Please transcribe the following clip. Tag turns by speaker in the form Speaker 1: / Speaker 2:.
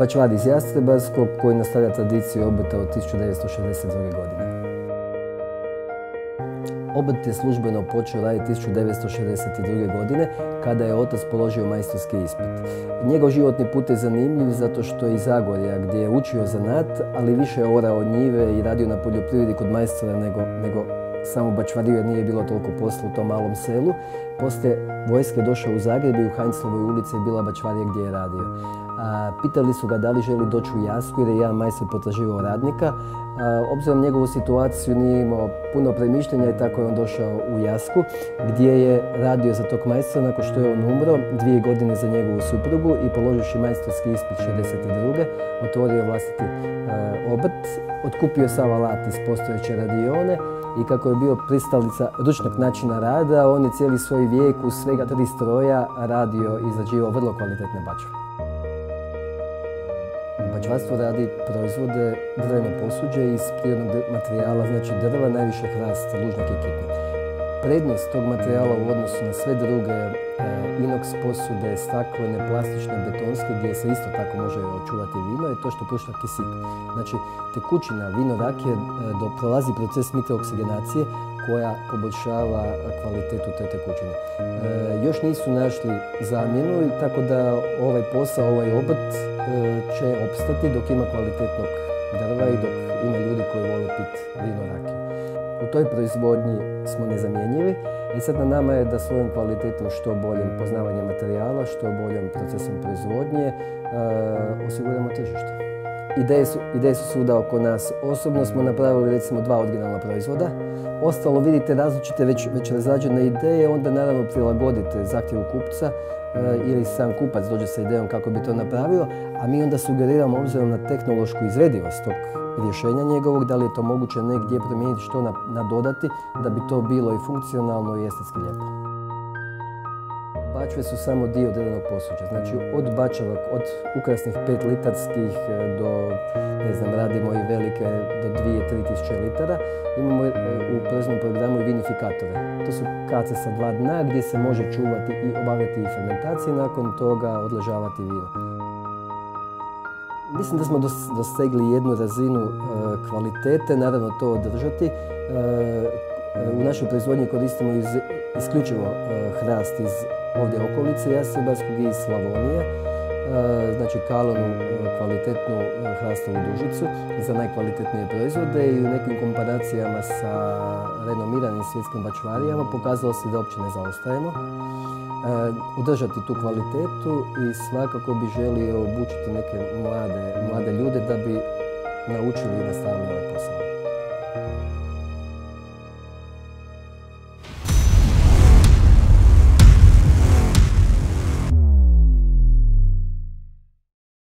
Speaker 1: bačvar iz Jastrebarskog koji nastavlja tradiciju obrta od 1962. godine. Obrt je službeno počeo raditi 1962. godine kada je otac položio majstorski ispit. Njegov životni put je zanimljiv zato što je iz Zagorja gdje je učio zanat, ali više je orao njive i radio na poljoprivredi kod majstora nego samo bačvario jer nije bilo toliko posla u tom malom selu. Poslije vojske je došao u Zagreb i u Heinzlovoj ulici je bila bačvarija gdje je radio. Pitali su ga da li želi doći u Jasku jer je jedan majstor potraživao radnika. Obzirom na njegovu situaciju nije imao puno premišljenja i tako je on došao u Jasku gdje je radio za tog majstora. Nakon što je on umro, 2 godine za njegovu suprugu i položivši majstorski ispit 62. otvorio vlastiti obrt, otkupio sav alat iz postojeće radione i kako je bio pristalica ručnog načina rada, on je cijeli svoj vijek uz svega 3 stroja radio i izrađivao vrlo kvalitetne bačve. Bačvarstvo radi proizvode drveno posuđe iz prirodnog materijala, znači drva, najviše hrast, lužnjak i kitnik. Prednost tog materijala u odnosu na sve druge inox posude, staklene, plastične, betonske, gdje se isto tako može očuvati vino, je to što pušta kisik. Znači, tekućina vino rakije prolazi proces mikrooksigenacije koja poboljšava kvalitetu te tekućine. Još nisu našli zamjenu, tako da ovaj posao, ovaj obrt će opstati dok ima kvalitetnog drva i dok ima ljudi koji vole piti vino rakije. U toj proizvodnji smo nezamjenjivi. Sad na nama je da svojom kvalitetom, što boljim poznavanjem materijala, što boljim procesom proizvodnje osiguramo tržište. Ideje su svuda oko nas. Osobno smo napravili recimo 2 originalna proizvoda. Ostalo vidite različite već razrađene ideje, onda naravno prilagodite zahtjevu kupca ili sam kupac dođe sa idejom kako bi to napravio, a mi onda sugeriramo obzirom na tehnološku izvedivost tog rješenja njegovog, da li je to moguće negdje promijeniti, što nadodati da bi to bilo i funkcionalno i estetski lijepo. Bačve su samo dio drvenog posuđa, znači od bačava, od ukrasnih 5-litarskih do, radimo i velike do 2-3 tisuće litara. Imamo u proizvodnom programu i vinifikatore. To su kace sa 2 dna gdje se može čuvati i obavljati i fermentacije, nakon toga odležavati vino. Mislim da smo dosegli jednu razinu kvalitete, naravno to održati. U našoj proizvodnji koristimo isključivo hrast iz ovdje okolice Jastrebarskog i iz Slavonije, znači kalonu, kvalitetnu hrastovu dužicu za najkvalitetnije proizvode i u nekim komparacijama sa renomiranim svjetskim bačvarijama pokazalo se da uopće ne zaostajemo. Održati tu kvalitetu i svakako bi želio obučiti neke mlade ljude da bi naučili i nastavili ovaj posao.